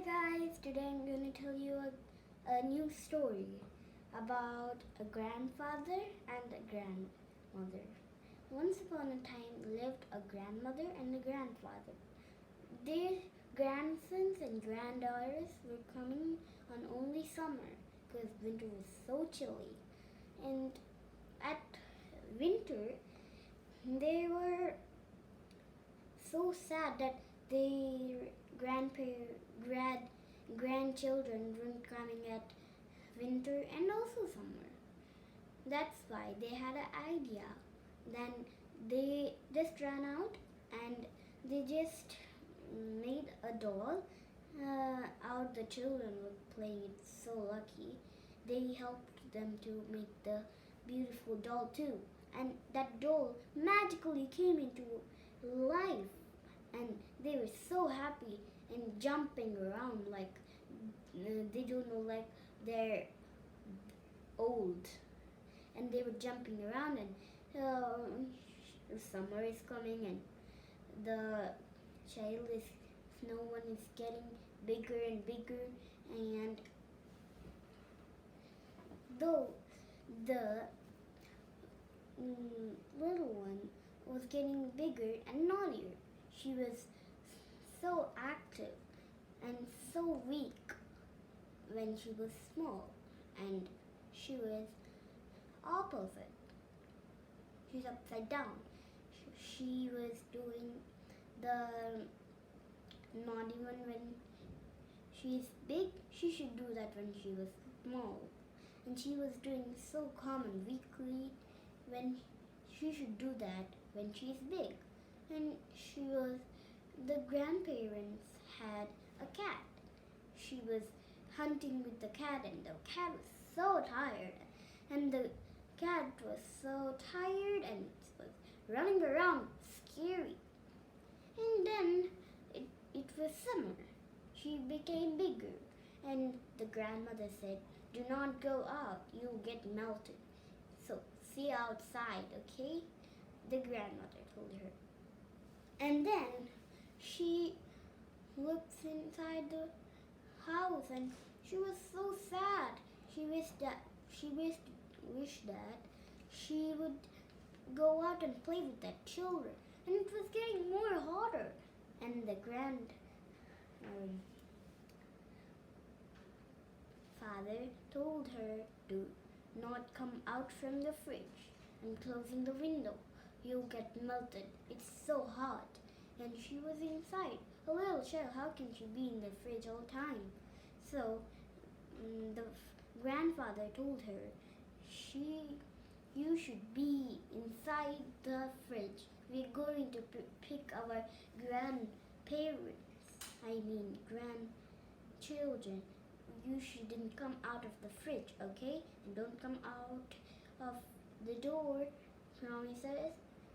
guys, today I'm going to tell you a new story about a grandfather and a grandmother. Once upon a time lived a grandmother and a grandfather. Their grandsons and granddaughters were coming on only summer because winter was so chilly. And at winter, they were so sad that their grandchildren weren't coming at winter and also summer. That's why they had an idea. Then they just ran out and they just made a doll out. The children were playing it so lucky. They helped them to make the beautiful doll too. And that doll magically came into life and they were so happy and jumping around like they don't know, like they're old, and they were jumping around. And summer is coming and the child is snow one is getting bigger and bigger, and though the little one was getting bigger and naughtier. She was so active and so weak when she was small, and she was opposite. She's upside down. She was doing the naughty one when she's big. She should do that when she was small, and she was doing so calm and weakly when she should do that when she's big. And the grandparents had a cat. She was hunting with the cat, and the cat was so tired, and the cat was so tired and was running around scary. And then it was summer. She became bigger, and the grandmother said, "Do not go out, you'll get melted. So see outside, okay?" The grandmother told her. And then she looked inside the house and she was so sad. She wished that she would go out and play with the children. And it was getting more hotter. And the grandfather told her to not come out from the fridge and closing the window. You'll get melted. It's so hot. And she was inside. A little child, how can she be in the fridge all the time? So the grandfather told her, you should be inside the fridge. We're going to pick our grandchildren. You shouldn't come out of the fridge, okay? And don't come out of the door, promises.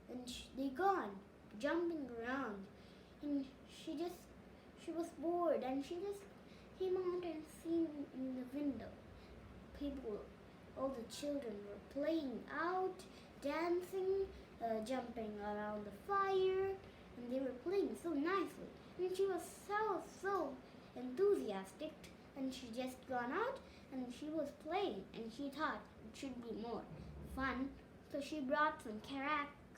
And they gone, jumping around. And she was bored, and she just came out and seen in the window. All the children were playing out, dancing, jumping around the fire, and they were playing so nicely. And she was so enthusiastic, and she just gone out and she was playing, and she thought it should be more fun. So she brought some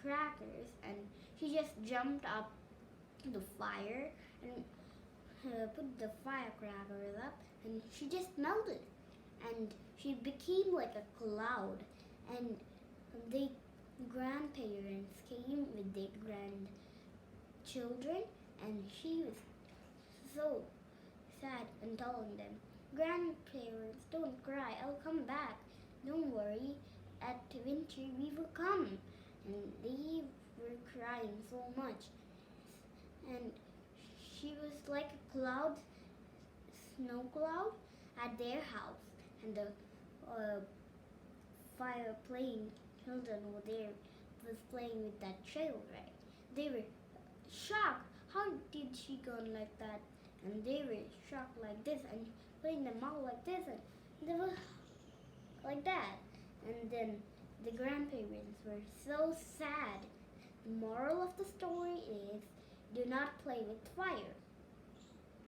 crackers and she just jumped up to the fire and put the firecrackers up, and she just melted, and she became like a cloud. And the grandparents came with their grandchildren, and she was so sad and telling them, "Grandparents, don't cry, I'll come back. Don't worry, at winter we will come." And they were crying so much. And she was like a cloud, snow cloud at their house. And the fire playing children over there was playing with that child, right? They were shocked. How did she go like that? And they were shocked like this and putting them out like this, and they were like that. And then the grandparents were so sad. The moral of the story is, do not play with fire.